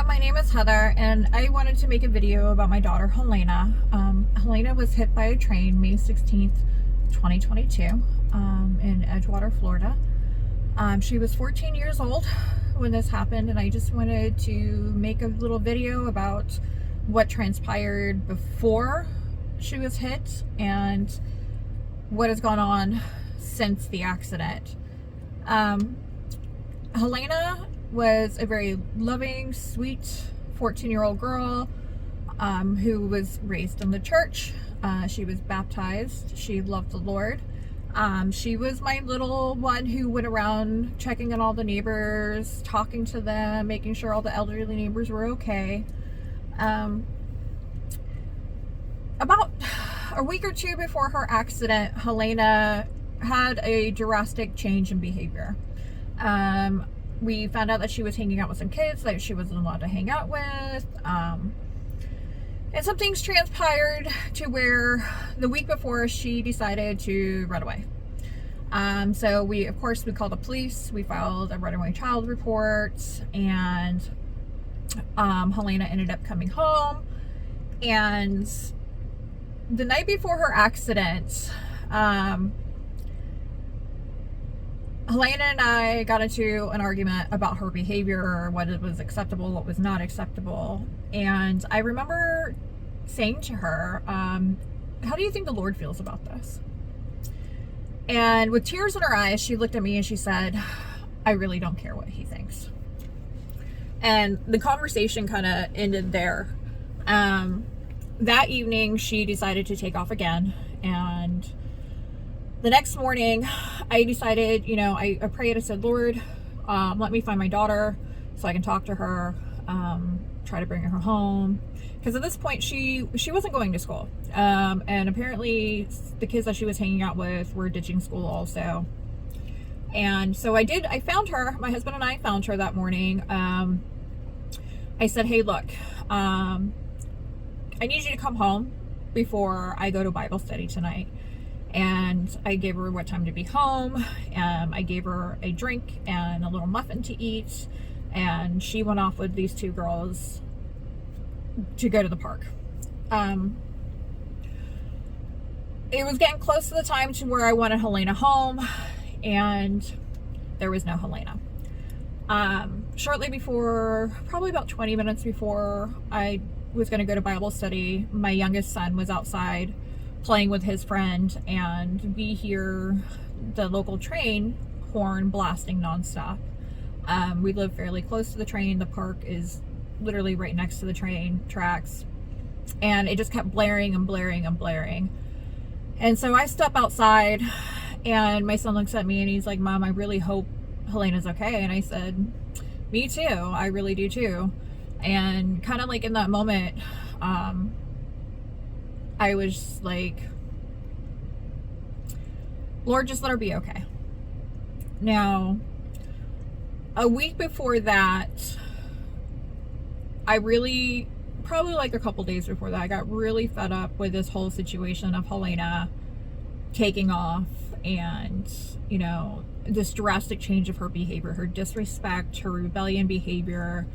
my name is Heather, and I wanted to make a video about my daughter, Heleyna. Heleyna was hit by a train May 16th, 2022, in Edgewater, Florida. She was 14 years old when this happened, and I just wanted to make a little video about what transpired before she was hit and what has gone on since the accident. Heleyna was a very loving, sweet 14-year-old girl who was raised in the church. She was baptized. She loved the Lord. She was my little one who went around checking on all the neighbors, talking to them, making sure all the elderly neighbors were okay. About a week or two before her accident, Heleyna had a drastic change in behavior. We found out that she was hanging out with some kids that she wasn't allowed to hang out with. And some things transpired to where the week before she decided to run away. So of course we called the police. We filed a runaway child report, and Heleyna ended up coming home. And the night before her accident, Heleyna and I got into an argument about her behavior, what was acceptable, what was not acceptable. And I remember saying to her, how do you think the Lord feels about this? And with tears in her eyes, she looked at me and she said, I really don't care what he thinks. And the conversation kind of ended there. That evening, she decided to take off again. And the next morning, I decided, I prayed. I said, Lord, let me find my daughter so I can talk to her, try to bring her home. Because at this point, she wasn't going to school. And apparently, the kids that she was hanging out with were ditching school also. And so I found her. My husband and I found her that morning. I said, hey, look, I need you to come home before I go to Bible study tonight. And I gave her what time to be home. I gave her a drink and a little muffin to eat. And she went off with these two girls to go to the park. It was getting close to the time to where I wanted Heleyna home, and there was no Heleyna. Shortly before, probably about 20 minutes before I was going to go to Bible study, my youngest son was outside playing with his friend, and we hear the local train horn blasting nonstop. We live fairly close to the train. The park is literally right next to the train tracks, and it just kept blaring and blaring and blaring. And so I step outside, and my son looks at me and he's like, Mom, I really hope Heleyna's okay. And I said, me too, I really do too. And kind of like in that moment, I was like, Lord, just let her be okay. Now, a week before that, probably like a couple days before that, I got really fed up with this whole situation of Heleyna taking off and, this drastic change of her behavior, her disrespect, her rebellion behavior,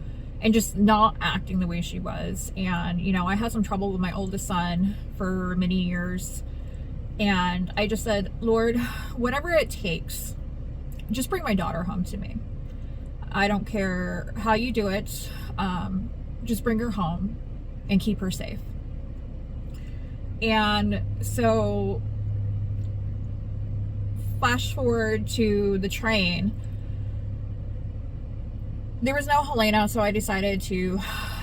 and just not acting the way she was. And, I had some trouble with my oldest son for many years. And I just said, Lord, whatever it takes, just bring my daughter home to me. I don't care how you do it. Just bring her home and keep her safe. And so flash forward to the train. There was no Heleyna, so I decided to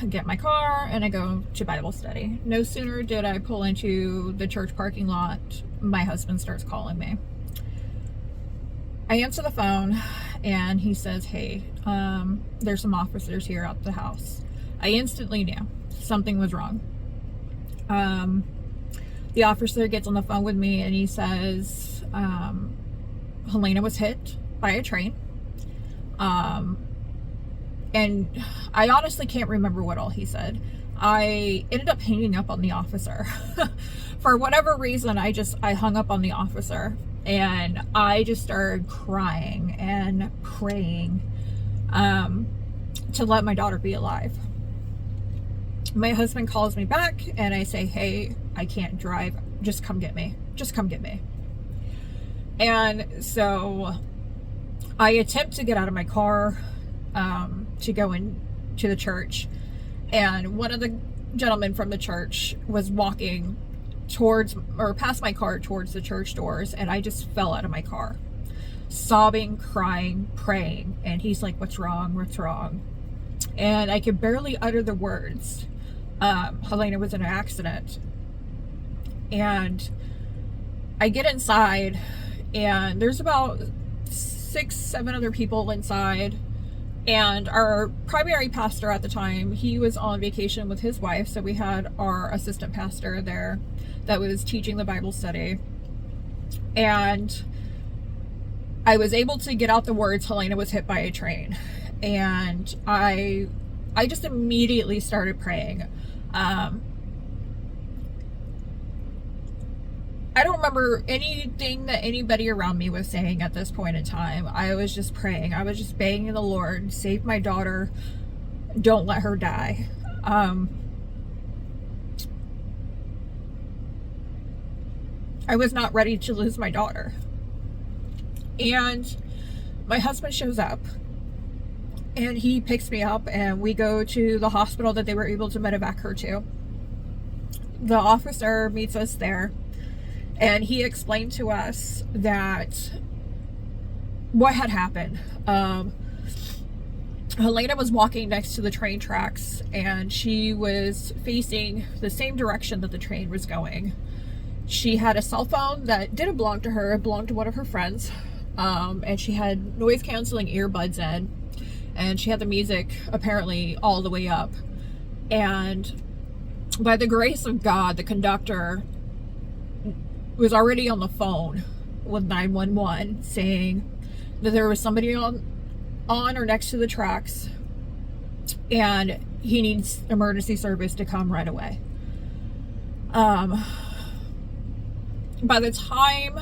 get my car and I go to Bible study. No sooner did I pull into the church parking lot, my husband starts calling me. I answer the phone and he says, hey, there's some officers here at the house. I instantly knew something was wrong. The officer gets on the phone with me and he says, Heleyna was hit by a train. And I honestly can't remember what all he said. I ended up hanging up on the officer. For whatever reason, I hung up on the officer and I just started crying and praying to let my daughter be alive. My husband calls me back and I say, hey, I can't drive. Just come get me. Just come get me. And so I attempt to get out of my car to go into the church. And one of the gentlemen from the church was walking towards or past my car towards the church doors. And I just fell out of my car, sobbing, crying, praying. And he's like, what's wrong? What's wrong? And I could barely utter the words. Heleyna was in an accident. And I get inside and there's about 6-7 other people inside. And our primary pastor at the time, he was on vacation with his wife. So we had our assistant pastor there that was teaching the Bible study. And I was able to get out the words, Heleyna was hit by a train. And I just immediately started praying. I don't remember anything that anybody around me was saying at this point in time. I was just praying. I was just begging the Lord, save my daughter. Don't let her die. I was not ready to lose my daughter. And my husband shows up and he picks me up and we go to the hospital that they were able to medevac her to. The officer meets us there and he explained to us that what had happened. Heleyna was walking next to the train tracks and she was facing the same direction that the train was going. She had a cell phone that didn't belong to her, it belonged to one of her friends. And she had noise canceling earbuds in, and she had the music apparently all the way up. And by the grace of God, the conductor was already on the phone with 911 saying that there was somebody on or next to the tracks and he needs emergency service to come right away. By the time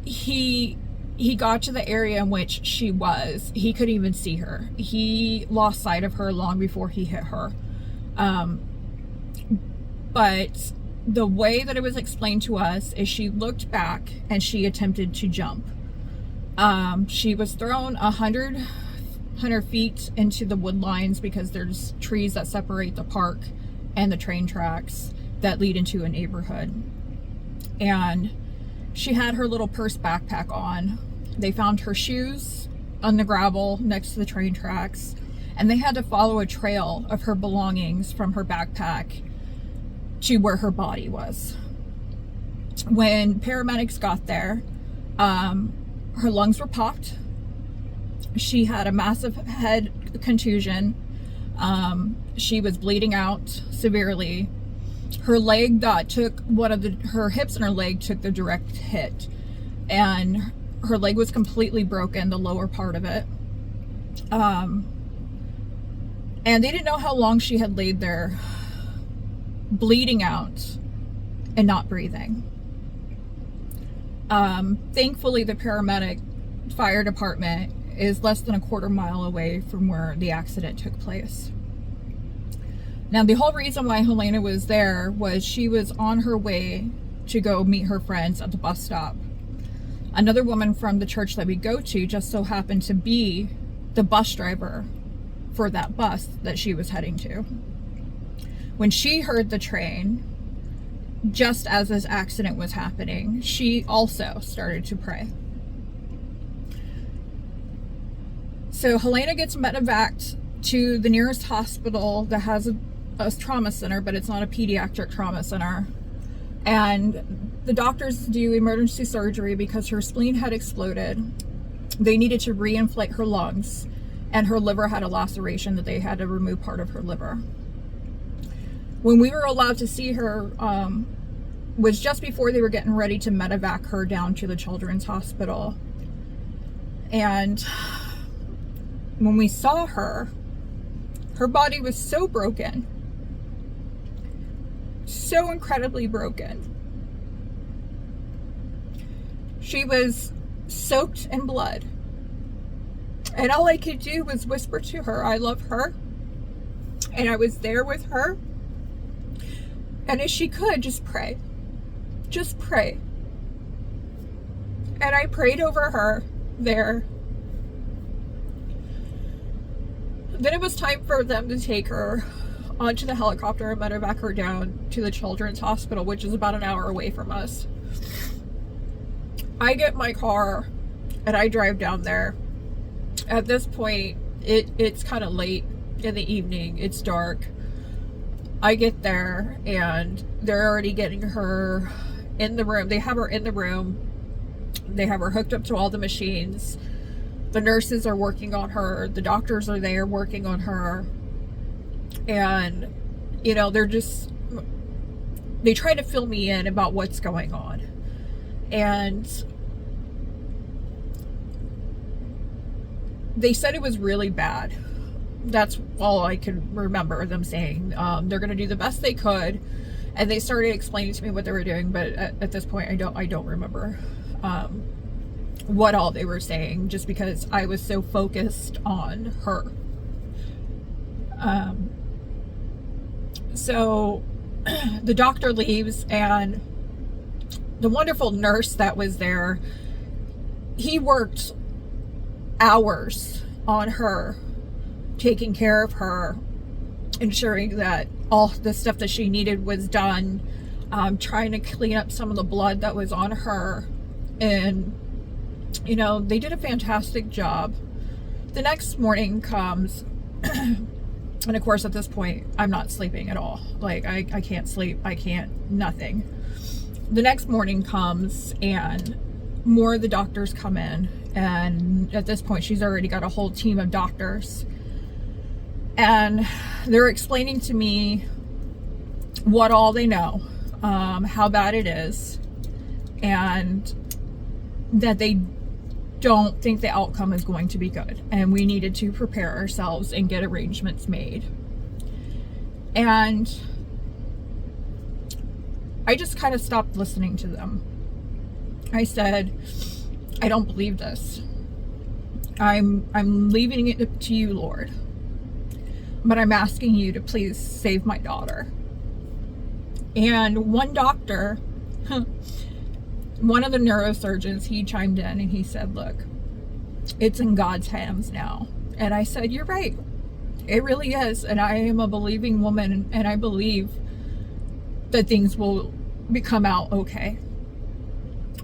he got to the area in which she was, he couldn't even see her. He lost sight of her long before he hit her. But the way that it was explained to us is she looked back and she attempted to jump. She was thrown 100 feet into the wood lines because there's trees that separate the park and the train tracks that lead into a neighborhood. And she had her little purse backpack on. They found her shoes on the gravel next to the train tracks, and they had to follow a trail of her belongings from her backpack to where her body was. When paramedics got there, her lungs were popped. She had a massive head contusion. She was bleeding out severely. Her leg took her hips and her leg took the direct hit, and her leg was completely broken, the lower part of it. And they didn't know how long she had laid there bleeding out and not breathing. Thankfully, the paramedic fire department is less than a quarter mile away from where the accident took place. Now, the whole reason why Heleyna was there was she was on her way to go meet her friends at the bus stop. Another woman from the church that we go to just so happened to be the bus driver for that bus that she was heading to. When she heard the train, just as this accident was happening, she also started to pray. So Heleyna gets medevaced to the nearest hospital that has a trauma center, but it's not a pediatric trauma center. And the doctors do emergency surgery because her spleen had exploded. They needed to reinflate her lungs, and her liver had a laceration that they had to remove part of her liver. When we were allowed to see her was just before they were getting ready to medevac her down to the children's hospital. And when we saw her, her body was so broken, so incredibly broken. She was soaked in blood. And all I could do was whisper to her, I love her. And I was there with her. And as she could, just pray. Just pray. And I prayed over her there. Then it was time for them to take her onto the helicopter and medevac her down to the Children's Hospital, which is about an hour away from us. I get my car and I drive down there. At this point, it's kind of late in the evening. It's dark. I get there and they're already getting her in the room. They have her in the room. They have her hooked up to all the machines. The nurses are working on her. The doctors are there working on her. And, you know, they try to fill me in about what's going on. And they said it was really bad. That's all I can remember them saying. They're going to do the best they could. And they started explaining to me what they were doing. But at this point, I don't remember what all they were saying, just because I was so focused on her. So the doctor leaves, and the wonderful nurse that was there, he worked hours on her, taking care of her, ensuring that all the stuff that she needed was done, trying to clean up some of the blood that was on her. And, you know, they did a fantastic job. The next morning comes, and of course at this point, I'm not sleeping at all. Like, I can't sleep. I can't, nothing. The next morning comes, and more of the doctors come in. And at this point, she's already got a whole team of doctors. And they're explaining to me what all they know, how bad it is, and that they don't think the outcome is going to be good. And we needed to prepare ourselves and get arrangements made. And I just kind of stopped listening to them. I said, I don't believe this. I'm leaving it to you, Lord. But I'm asking you to please save my daughter. And one doctor, one of the neurosurgeons, he chimed in and he said, look, it's in God's hands now. And I said, you're right. It really is. And I am a believing woman, and I believe that things will come out okay.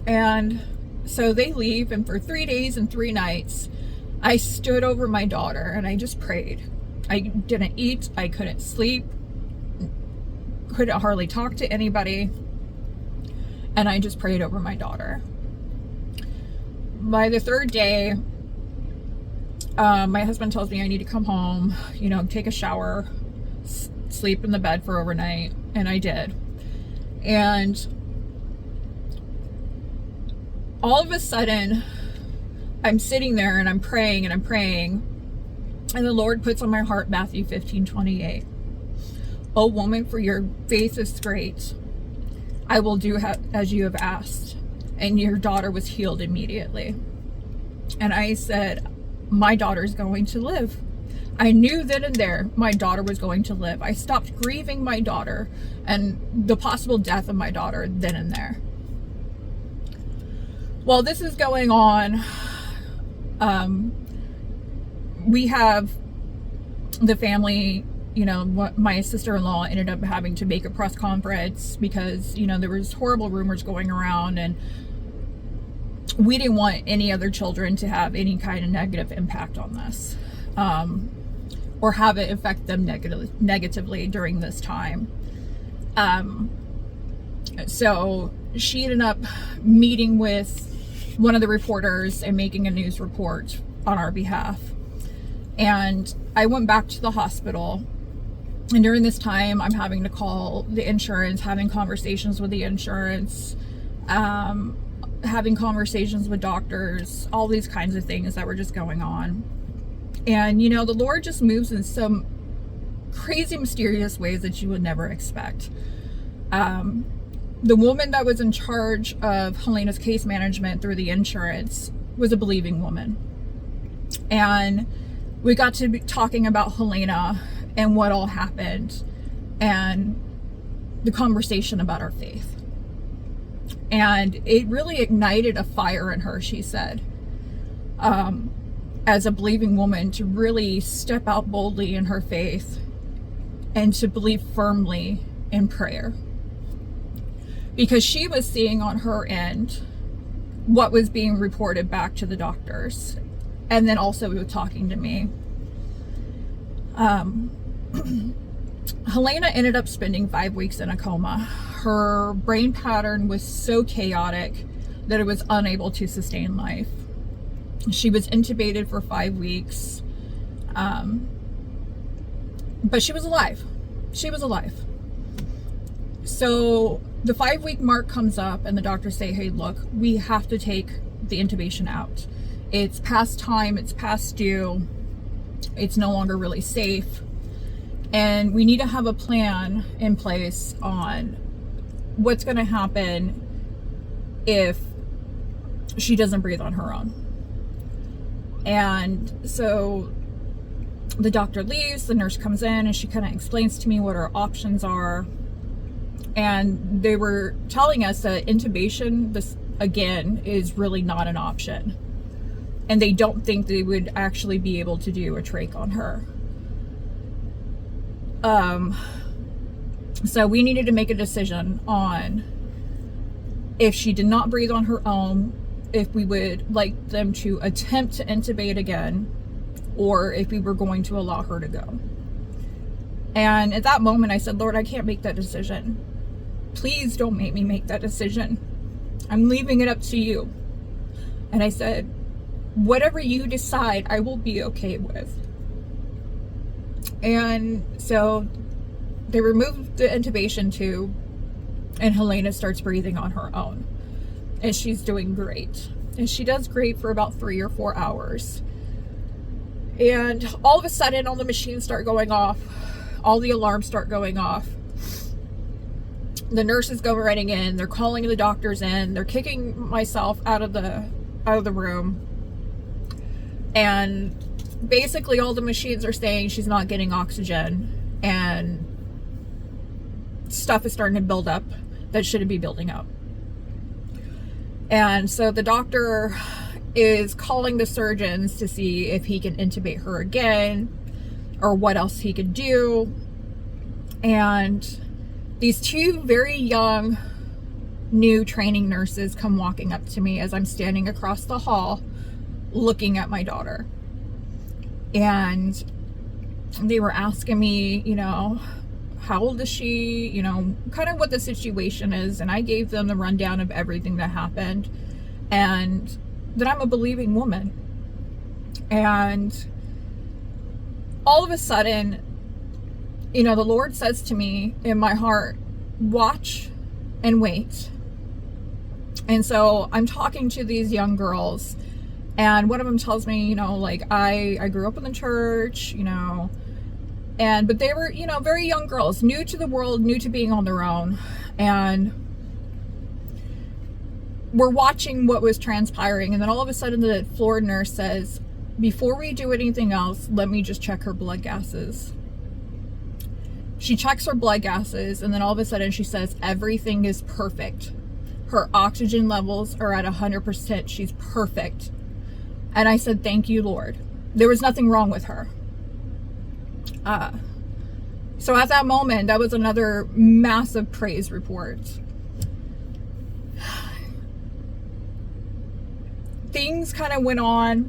And so they leave, and for 3 days and 3 nights, I stood over my daughter and I just prayed. I didn't eat. I couldn't sleep. Couldn't hardly talk to anybody. And I just prayed over my daughter. By the 3rd day, my husband tells me I need to come home, you know, take a shower, sleep in the bed for overnight. And I did. And all of a sudden, I'm sitting there and I'm praying and I'm praying. And the Lord puts on my heart Matthew 15:28. O woman, for your faith is great. I will do as you have asked. And your daughter was healed immediately. And I said, my daughter's going to live. I knew then and there my daughter was going to live. I stopped grieving my daughter and the possible death of my daughter then and there. While this is going on, we have the family, you know, my sister-in-law ended up having to make a press conference because, you know, there was horrible rumors going around, and we didn't want any other children to have any kind of negative impact on this, or have it affect them negatively during this time. So she ended up meeting with one of the reporters and making a news report on our behalf. And I went back to the hospital, and during this time I'm having to call the insurance, having conversations with the insurance, having conversations with doctors, all these kinds of things that were just going on. And you know, the Lord just moves in some crazy mysterious ways that you would never expect. The woman that was in charge of Heleyna's case management through the insurance was a believing woman. And we got to be talking about Heleyna and what all happened and the conversation about our faith. And it really ignited a fire in her, she said, as a believing woman, to really step out boldly in her faith and to believe firmly in prayer. Because she was seeing on her end what was being reported back to the doctors. And then also we were talking to me. Heleyna ended up spending 5 weeks in a coma. Her brain pattern was so chaotic that it was unable to sustain life. She was intubated for 5 weeks. But she was alive. She was alive. So the 5-week mark comes up and the doctors say, hey, look, we have to take the intubation out. It's past time, it's past due, it's no longer really safe. And we need to have a plan in place on what's going to happen if she doesn't breathe on her own. And so the doctor leaves, the nurse comes in, and she kind of explains to me what our options are. And they were telling us that intubation, this again, is really not an option. And they don't think they would actually be able to do a trach on her. So we needed to make a decision on if she did not breathe on her own, if we would like them to attempt to intubate again, or if we were going to allow her to go. And at that moment I said, Lord, I can't make that decision. Please don't make me make that decision. I'm leaving it up to you. And I said, whatever you decide, I will be okay with. And so they removed the intubation tube, and Heleyna starts breathing on her own. And she's doing great. And she does great for about 3 or 4 hours. And all of a sudden, all the machines start going off. All the alarms start going off. The nurses go running in. They're calling the doctors in. They're kicking myself out of the room. And basically all the machines are saying she's not getting oxygen, and stuff is starting to build up that shouldn't be building up. And so the doctor is calling the surgeons to see if he can intubate her again or what else he could do. And these 2 very young new training nurses come walking up to me as I'm standing across the hall looking at my daughter. And they were asking me, you know, how old is she, you know, kind of what the situation is. And I gave them the rundown of everything that happened, and that I'm a believing woman. And all of a sudden, you know, the Lord says to me in my heart, watch and wait. And so I'm talking to these young girls, and one of them tells me, you know, like, I grew up in the church, you know, but they were, you know, very young girls, new to the world, new to being on their own. And we're watching what was transpiring. And then all of a sudden the floor nurse says, before we do anything else, let me just check her blood gases. She checks her blood gases, and then all of a sudden she says, everything is perfect. Her oxygen levels are at 100%. She's perfect. And I said, thank you, Lord. There was nothing wrong with her. So at that moment, that was another massive praise report. Things kind of went on.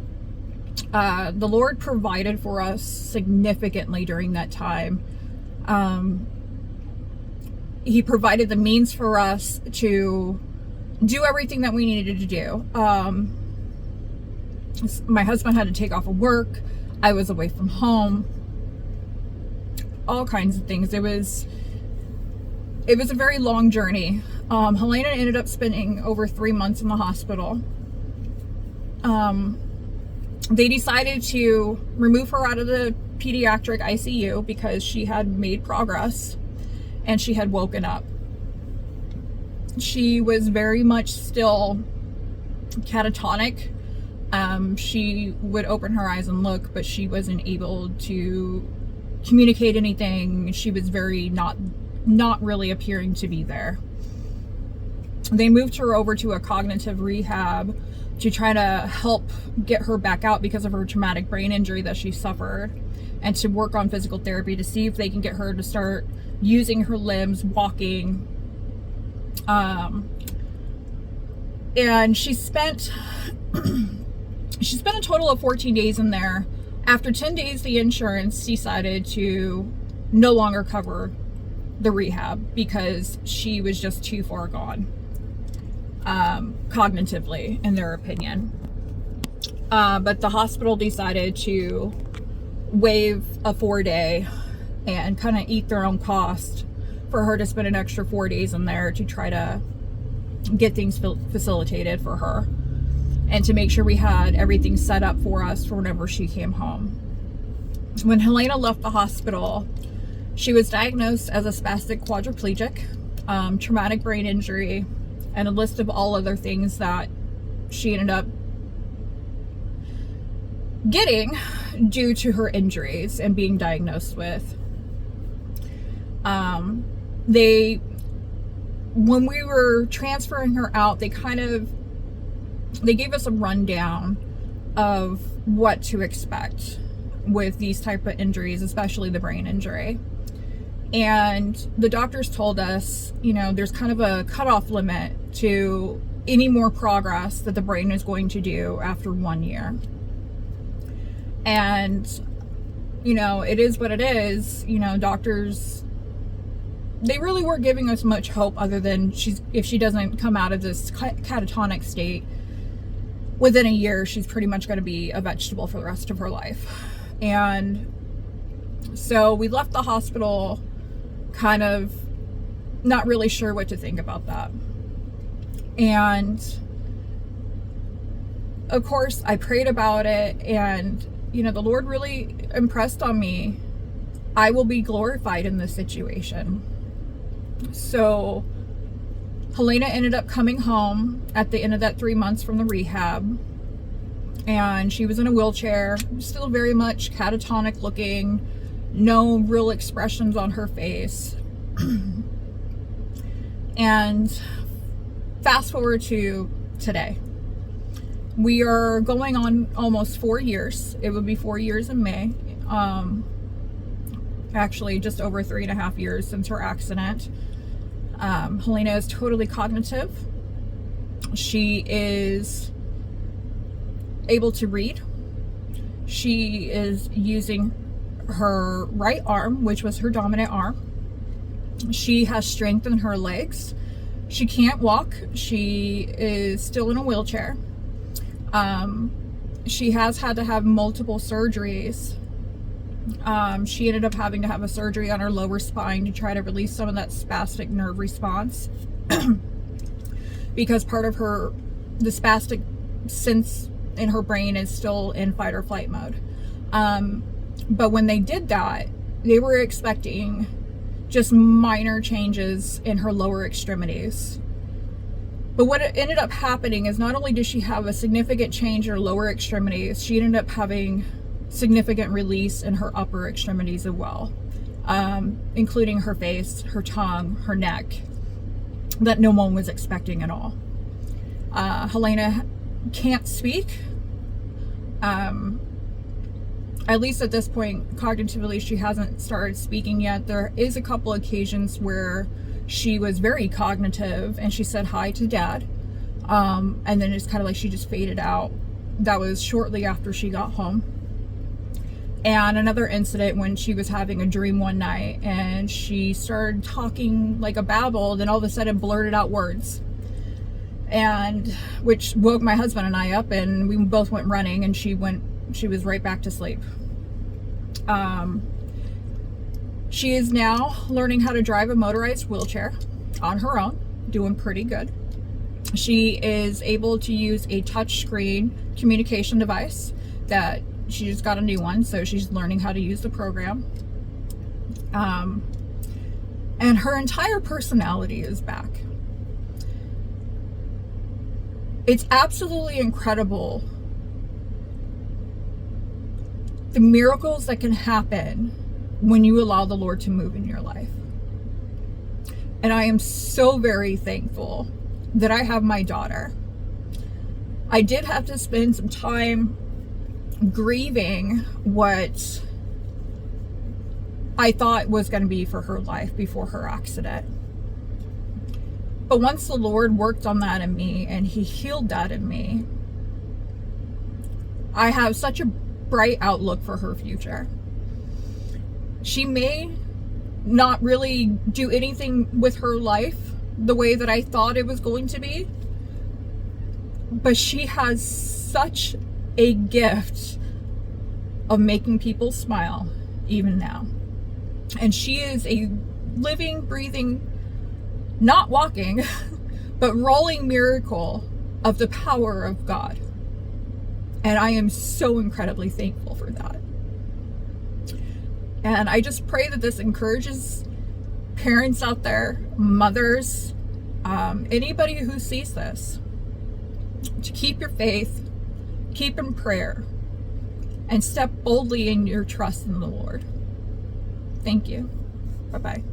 The Lord provided for us significantly during that time. He provided the means for us to do everything that we needed to do. My husband had to take off of work. I was away from home. All kinds of things. It was a very long journey. Heleyna ended up spending over 3 months in the hospital. They decided to remove her out of the pediatric ICU because she had made progress and she had woken up. She was very much still catatonic. She would open her eyes and look, but she wasn't able to communicate anything. She was very not really appearing to be there. They moved her over to a cognitive rehab to try to help get her back out because of her traumatic brain injury that she suffered, and to work on physical therapy to see if they can get her to start using her limbs, walking. And she spent a total of 14 days in there. After 10 days, the insurance decided to no longer cover the rehab because she was just too far gone, cognitively, in their opinion. But the hospital decided to waive a 4-day and kind of eat their own cost for her to spend an extra 4 days in there to try to get things facilitated for her, and to make sure we had everything set up for us for whenever she came home. When Heleyna left the hospital, she was diagnosed as a spastic quadriplegic, traumatic brain injury, and a list of all other things that she ended up getting due to her injuries and being diagnosed with. When we were transferring her out, they gave us a rundown of what to expect with these type of injuries, especially the brain injury. And the doctors told us, there's kind of a cutoff limit to any more progress that the brain is going to do after 1 year. And, it is what it is. Doctors, they really weren't giving us much hope other than if she doesn't come out of this catatonic state within a year, she's pretty much going to be a vegetable for the rest of her life. And so we left the hospital kind of not really sure what to think about that. And of course, I prayed about it, and the Lord really impressed on me, I will be glorified in this situation. So Heleyna ended up coming home at the end of that 3 months from the rehab, and she was in a wheelchair, still very much catatonic looking, no real expressions on her face. And fast forward to today. We are going on almost 4 years. It would be 4 years in May. Actually, just over 3.5 years since her accident. Heleyna is totally cognitive. She is able to read. She is using her right arm, which was her dominant arm. She has strength in her legs. She can't walk. She is still in a wheelchair. She has had to have multiple surgeries. She ended up having to have a surgery on her lower spine to try to release some of that spastic nerve response because part of the spastic sense in her brain is still in fight or flight mode. But when they did that, they were expecting just minor changes in her lower extremities. But what ended up happening is not only did she have a significant change in her lower extremities, she ended up having significant release in her upper extremities as well, including her face, her tongue, her neck, that no one was expecting at all. Heleyna can't speak. At least at this point, cognitively, she hasn't started speaking yet. There is a couple occasions where she was very cognitive and she said hi to Dad. And then it's kind of like she just faded out. That was shortly after she got home. And another incident when she was having a dream one night and she started talking like a babble, then all of a sudden blurted out words, and which woke my husband and I up, and we both went running, and she was right back to sleep. She is now learning how to drive a motorized wheelchair on her own, doing pretty good. She is able to use a touchscreen communication device that she just got a new one, so she's learning how to use the program. And her entire personality is back. It's absolutely incredible the miracles that can happen when you allow the Lord to move in your life. And I am so very thankful that I have my daughter. I did have to spend some time grieving what I thought was going to be for her life before her accident. But once the Lord worked on that in me and He healed that in me, I have such a bright outlook for her future. She may not really do anything with her life the way that I thought it was going to be, but she has such a gift of making people smile even now. And she is a living, breathing, not walking, but rolling miracle of the power of God. And I am so incredibly thankful for that. And I just pray that this encourages parents out there, mothers, anybody who sees this, to keep your faith, keep in prayer, and step boldly in your trust in the Lord. Thank you. Bye-bye.